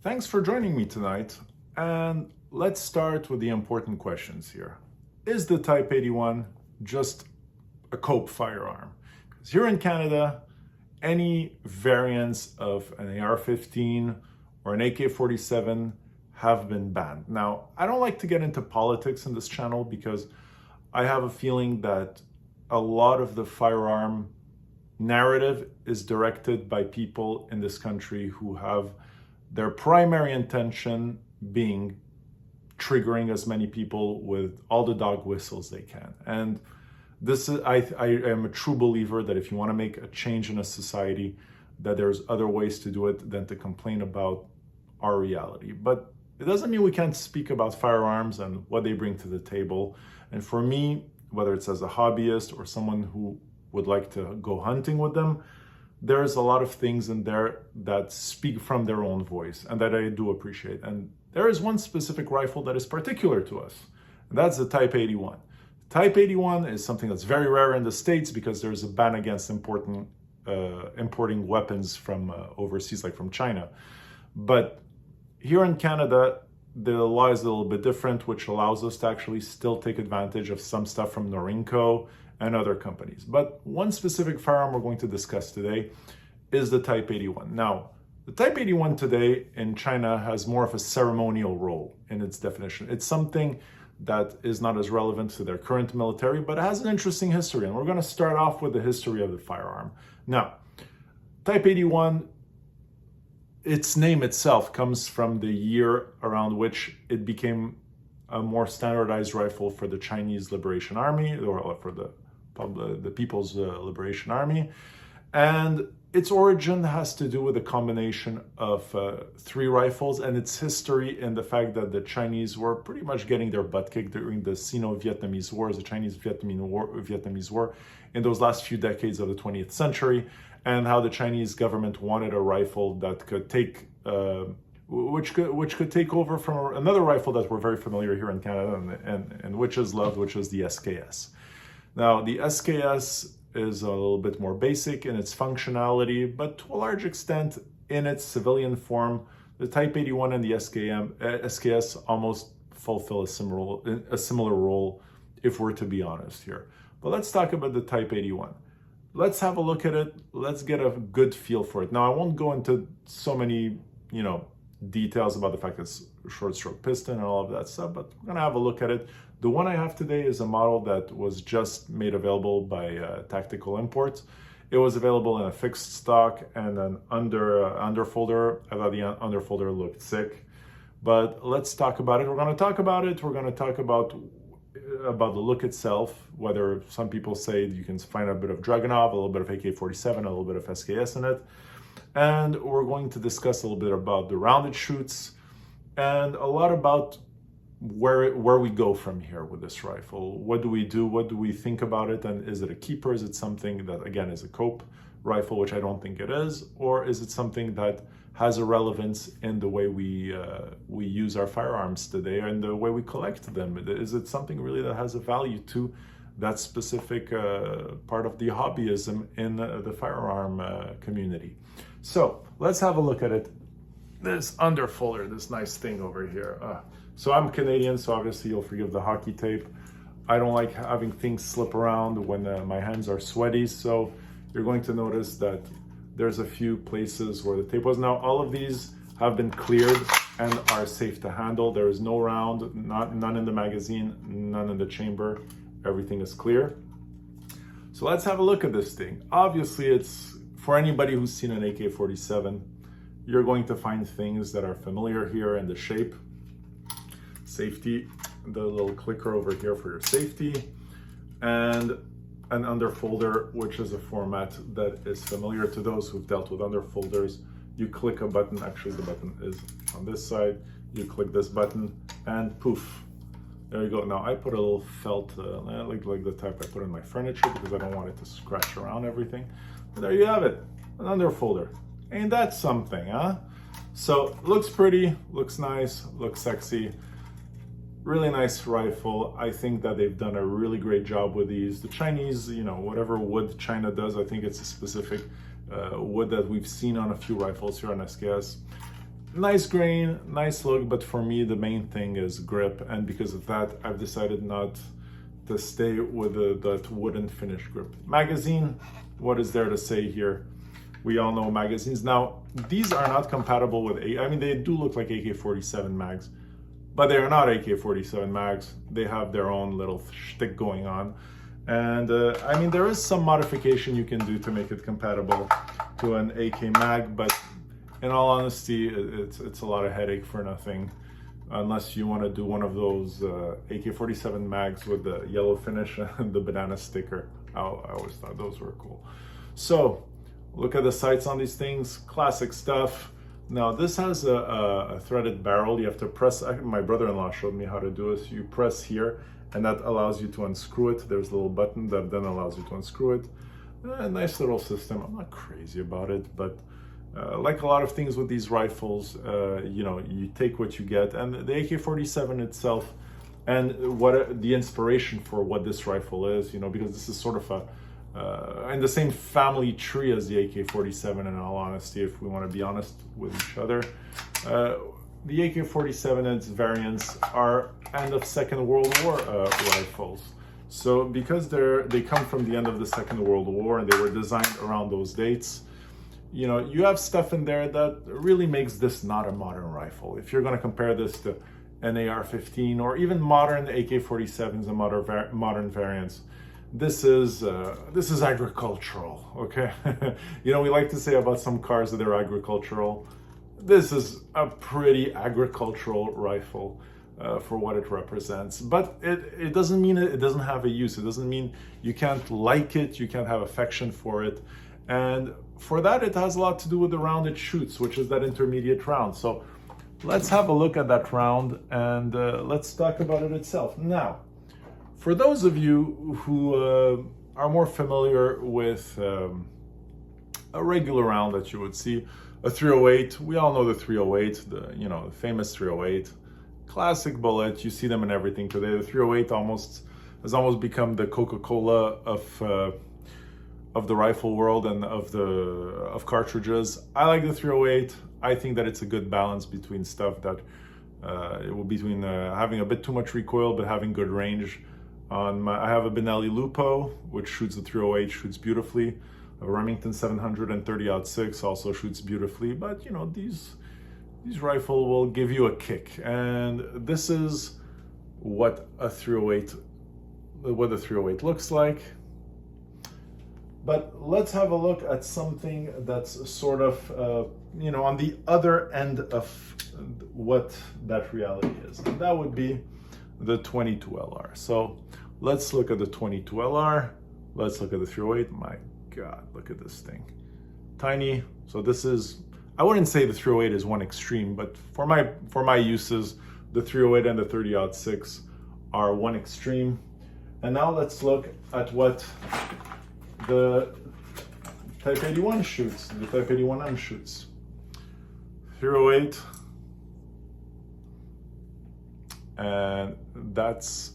Thanks for joining me tonight, and let's start with the important questions here. Is the Type 81 just a cope firearm? Because here in Canada, any variants of an AR-15 or an AK-47 have been banned. Now, I don't like to get into politics in this channel because I have a feeling that a lot of the firearm narrative is directed by people in this country who have their primary intention being triggering as many people with all the dog whistles they can. And this is, I am a true believer that if you want to make a change in a society, that there's other ways to do it than to complain about our reality. But it doesn't mean we can't speak about firearms and what they bring to the table. And for me, whether it's as a hobbyist or someone who would like to go hunting with them, there's a lot of things in there that speak from their own voice and that I do appreciate. And there is one specific rifle that is particular to us, and that's the Type 81. Type 81 is something that's very rare in the States because there's a ban against importing weapons from overseas, like from China. But here in Canada, the law is a little bit different, which allows us to actually still take advantage of some stuff from Norinco and other companies. But one specific firearm we're going to discuss today is the Type 81. Now, the Type 81 today in China has more of a ceremonial role in its definition. It's something that is not as relevant to their current military, but it has an interesting history. And we're going to start off with the history of the firearm. Now, Type 81, its name itself comes from the year around which it became a more standardized rifle for the Chinese Liberation Army, or for the People's Liberation Army. And its origin has to do with a combination of three rifles and its history in the fact that the Chinese were pretty much getting their butt kicked during the Sino-Vietnamese Wars, the Chinese-Vietnamese War in those last few decades of the 20th century, and how the Chinese government wanted a rifle that could take which could take over from another rifle that we're very familiar here in Canada and which is loved, which is the SKS. Now, the SKS is a little bit more basic in its functionality, but to a large extent in its civilian form, the Type 81 and the SKS almost fulfill a similar role, if we're to be honest here. But let's talk about the Type 81. Let's have a look at it. Let's get a good feel for it. Now, I won't go into so many, details about the fact that it's a short stroke piston and all of that stuff, but we're gonna have a look at it. The one I have today is a model that was just made available by Tactical Imports. It was available in a fixed stock and an underfolder. I thought the underfolder looked sick, but let's talk about it. We're gonna talk about it. We're gonna talk about the look itself, whether some people say you can find a bit of Dragunov, a little bit of AK-47, a little bit of SKS in it. And we're going to discuss a little bit about the round it shoots and a lot about where we go from here with this rifle. What do we do? What do we think about it? And is it a keeper? Is it something that, again, is a cope rifle, which I don't think it is? Or is it something that has a relevance in the way we use our firearms today and the way we collect them? Is it something really that has a value to that specific part of the hobbyism in the firearm community? So let's have a look at it. This underfolder, this nice thing over here. So I'm Canadian, so obviously you'll forgive the hockey tape. I don't like having things slip around when my hands are sweaty, so you're going to notice that there's a few places where the tape was. Now, all of these have been cleared and are safe to handle. There is no round, none in the magazine, none in the chamber. Everything is clear. So let's have a look at this thing. Obviously, it's for anybody who's seen an AK-47, you're going to find things that are familiar here in the shape. Safety, the little clicker over here for your safety, and an underfolder, which is a format that is familiar to those who've dealt with underfolders. You click a button, actually the button is on this side, you click this button and poof, there you go. Now I put a little felt, like the type I put in my furniture because I don't want it to scratch around everything. But there you have it, an underfolder. Ain't that something, huh? So looks pretty, looks nice, looks sexy. Really nice rifle. I think that they've done a really great job with these. The Chinese, whatever wood China does, I think it's a specific wood that we've seen on a few rifles here on SKS. nice grain, nice look, but for me the main thing is grip, and because of that I've decided not to stay with that wooden finish grip. Magazine, what is there to say here? We all know magazines. Now, these are not compatible with I mean, they do look like AK-47 mags, but they are not AK-47 mags. They have their own little shtick going on. And I mean, there is some modification you can do to make it compatible to an AK mag, but in all honesty, it's a lot of headache for nothing, unless you want to do one of those AK-47 mags with the yellow finish and the banana sticker. I always thought those were cool. So look at the sights on these things, classic stuff. Now this has a threaded barrel. You have to press, my brother-in-law showed me how to do it. You press here and that allows you to unscrew it. There's a little button that then allows you to unscrew it. A nice little system. I'm not crazy about it, but like a lot of things with these rifles, you know, you take what you get. And the AK-47 itself, and what the inspiration for what this rifle is, you know, because this is sort of in the same family tree as the AK-47, in all honesty, if we want to be honest with each other. The AK-47 and its variants are end of Second World War rifles. So because they come from the end of the Second World War and they were designed around those dates, you know, you have stuff in there that really makes this not a modern rifle. If you're going to compare this to an AR-15 or even modern AK-47s and modern variants, this is agricultural, okay? You know, we like to say about some cars that they're agricultural. This is a pretty agricultural rifle for what it represents, but it doesn't mean it doesn't have a use. It doesn't mean you can't like it, you can't have affection for it. And for that, it has a lot to do with the round it shoots, which is that intermediate round. So let's have a look at that round and let's talk about it itself. Now, for those of you who are more familiar with a regular round that you would see, a 308, we all know the 308, the famous 308, classic bullet. You see them in everything today. The 308 has almost become the Coca-Cola of the rifle world and of cartridges. I like the 308. I think that it's a good balance between stuff that between having a bit too much recoil but having good range. I have a Benelli Lupo, which shoots the 308, shoots beautifully. A Remington 730-06 also shoots beautifully, but you know, these rifle will give you a kick, and this is what a 308 looks like. But let's have a look at something that's sort of you know, on the other end of what that reality is, and that would be the 22 LR. So let's look at the 22 LR. Let's look at the 308. My God, look at this thing. Tiny. So this is, I wouldn't say the 308 is one extreme, but for my uses, the 308 and the 30-06 are one extreme. And now let's look at what the Type 81 shoots, the Type 81M shoots. 308, and that's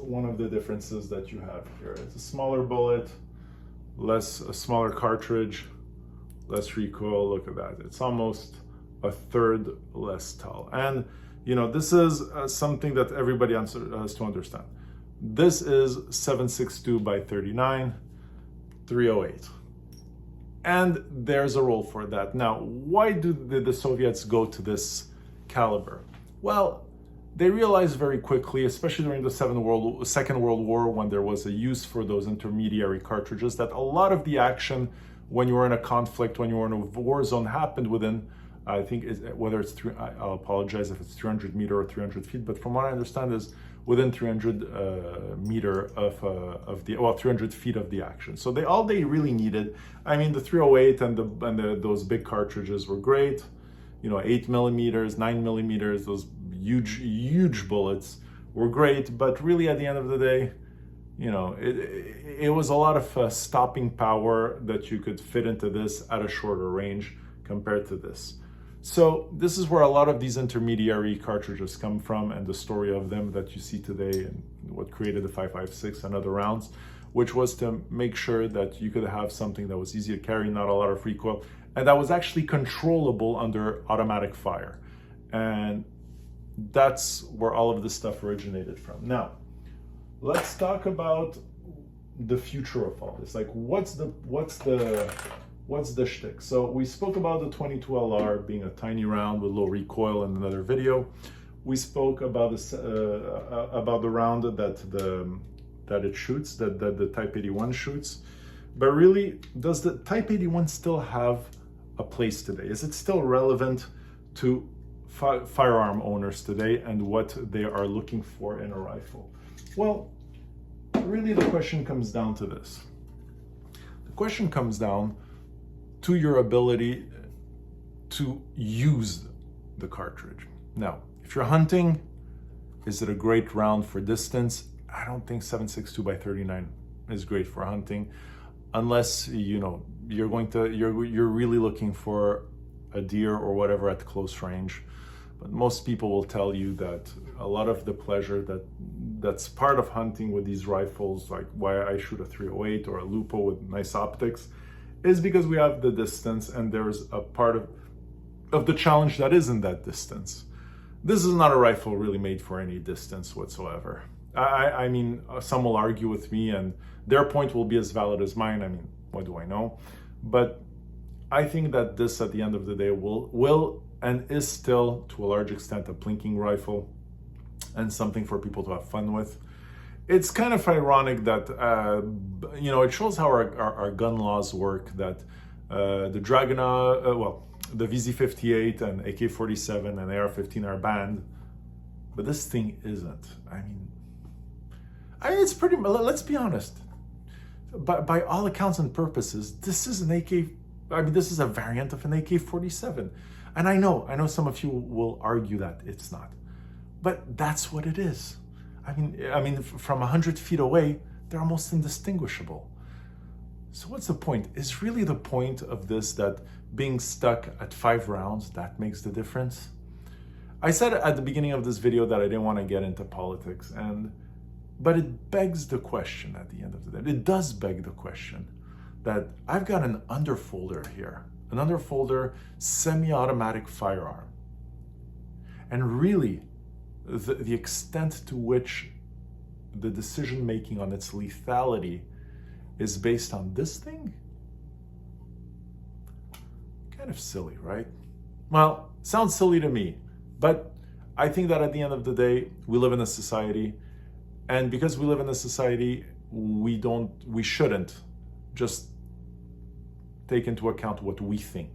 one of the differences that you have here. It's a smaller bullet, a smaller cartridge, less recoil. Look at that. It's almost a third less tall. And you know, this is something that everybody has to understand. This is 7.62 by 39, 308. And there's a role for that. Now, why did the Soviets go to this caliber? Well, they realized very quickly, especially during the Second World War, when there was a use for those intermediary cartridges, that a lot of the action when you were in a conflict, when you were in a war zone, happened within, I think, whether it's I'll apologize if it's 300 meter or 300 feet, but from what I understand is within 300 meter of the, well, 300 feet of the action. So all they really needed, I mean, the 308 and those big cartridges were great, you know, 8 millimeters, 9 millimeters, those huge bullets were great, but really at the end of the day, you know, it was a lot of stopping power that you could fit into this at a shorter range compared to this. So this is where a lot of these intermediary cartridges come from, and the story of them that you see today and what created the 5.56 and other rounds, which was to make sure that you could have something that was easy to carry, not a lot of recoil, and that was actually controllable under automatic fire. And that's where all of this stuff originated from. Now, let's talk about the future of all this. Like, what's the shtick? So we spoke about the 22 LR being a tiny round with low recoil in another video. We spoke about this about the round that it shoots, that the Type 81 shoots. But really, does the Type 81 still have a place today? Is it still relevant to firearm owners today and what they are looking for in a rifle? Well, really the question comes down to this. The question comes down to your ability to use the cartridge. Now, if you're hunting, is it a great round for distance? I don't think 7.62 by 39 is great for hunting, unless you're really looking for a deer or whatever at close range. But most people will tell you that a lot of the pleasure that's part of hunting with these rifles, like why I shoot a 308 or a Lupo with nice optics, is because we have the distance, and there's a part of the challenge that is in that distance. This is not a rifle really made for any distance whatsoever. I mean, some will argue with me, and their point will be as valid as mine. I mean, what do I know? But I think that this, at the end of the day, will and is still, to a large extent, a plinking rifle and something for people to have fun with. It's kind of ironic that, it shows how our gun laws work, that the Dragunov, the VZ58 and AK-47 and AR-15 are banned, but this thing isn't. I mean, it's pretty, let's be honest. By all accounts and purposes, this is this is a variant of an AK-47. And I know some of you will argue that it's not, but that's what it is. I mean, from 100 feet away, they're almost indistinguishable. So what's the point? Is really the point of this that being stuck at 5 rounds, that makes the difference? I said at the beginning of this video that I didn't want to get into politics, but it begs the question at the end of the day. It does beg the question that I've got an underfolder here, an underfolder semi-automatic firearm. And really, the extent to which the decision-making on its lethality is based on this thing? Kind of silly, right? Well, sounds silly to me, but I think that at the end of the day, we live in a society, and because we live in a society, we shouldn't just take into account what we think.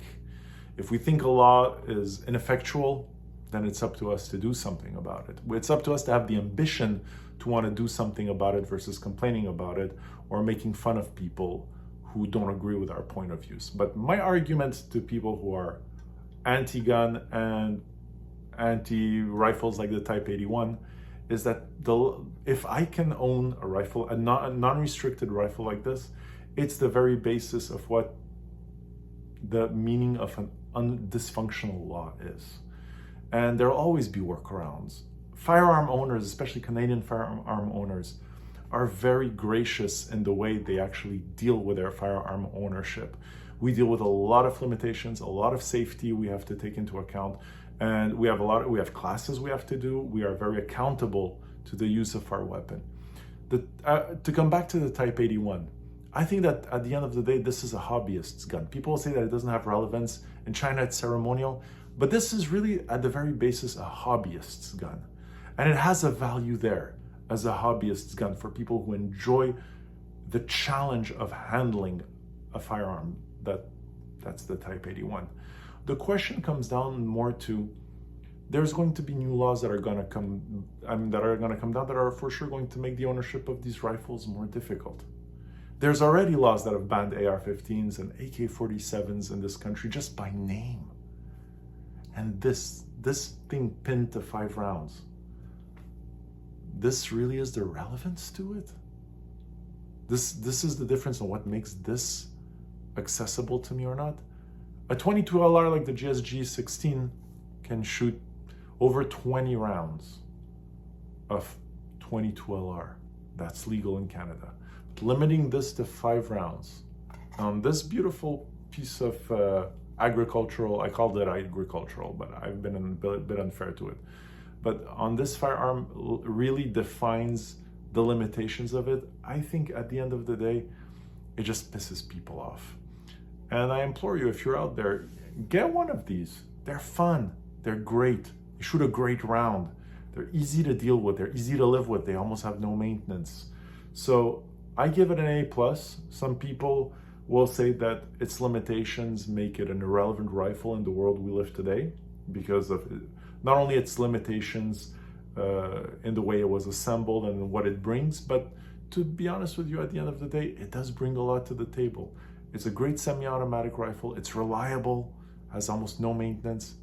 If we think a law is ineffectual, then it's up to us to do something about it. It's up to us to have the ambition to want to do something about it versus complaining about it or making fun of people who don't agree with our point of views. But my argument to people who are anti-gun and anti-rifles like the Type 81 is that if I can own a rifle, a non-restricted rifle like this, it's the very basis of what the meaning of an dysfunctional law is. And there'll always be workarounds. Firearm owners, especially Canadian firearm owners, are very gracious in the way they actually deal with their firearm ownership. We deal with a lot of limitations, a lot of safety we have to take into account, and we have classes we have to do. We are very accountable to the use of our weapon. To come back to the Type 81, I think that at the end of the day, this is a hobbyist's gun. People say that it doesn't have relevance. In China, it's ceremonial, but this is really at the very basis a hobbyist's gun. And it has a value there as a hobbyist's gun for people who enjoy the challenge of handling a firearm that's the Type 81. The question comes down more to, there's going to be new laws that are going to come down that are for sure going to make the ownership of these rifles more difficult. There's already laws that have banned AR-15s and AK-47s in this country just by name. And this thing pinned to 5 rounds. This really is the relevance to it? This is the difference on what makes this accessible to me or not. A 22 LR like the GSG 16 can shoot over 20 rounds of 22 LR. That's legal in Canada. But limiting this to 5 rounds on this beautiful piece of agricultural. I called it agricultural, but I've been a bit unfair to it. But on this firearm really defines the limitations of it. I think at the end of the day, it just pisses people off. And I implore you, if you're out there, get one of these. They're fun. They're great. You shoot a great round. They're easy to deal with. They're easy to live with. They almost have no maintenance. So I give it an A+. Some people will say that its limitations make it an irrelevant rifle in the world we live today because of not only its limitations in the way it was assembled and what it brings, but to be honest with you, at the end of the day, it does bring a lot to the table. It's a great semi-automatic rifle. It's reliable, has almost no maintenance.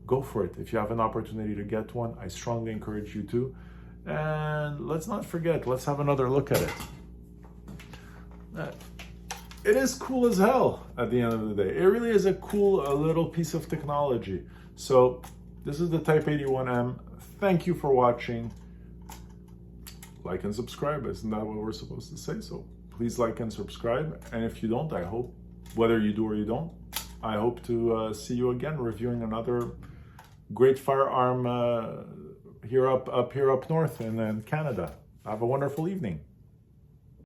Go for it. If you have an opportunity to get one, I strongly encourage you to. And let's not forget, let's have another look at it. It is cool as hell at the end of the day. It really is a cool little piece of technology. So this is the Type 81M. Thank you for watching. Like and subscribe. Isn't that what we're supposed to say? So please like and subscribe. And if you don't, I hope, whether you do or you don't, I hope to see you again reviewing another great firearm here up north in Canada. Have a wonderful evening.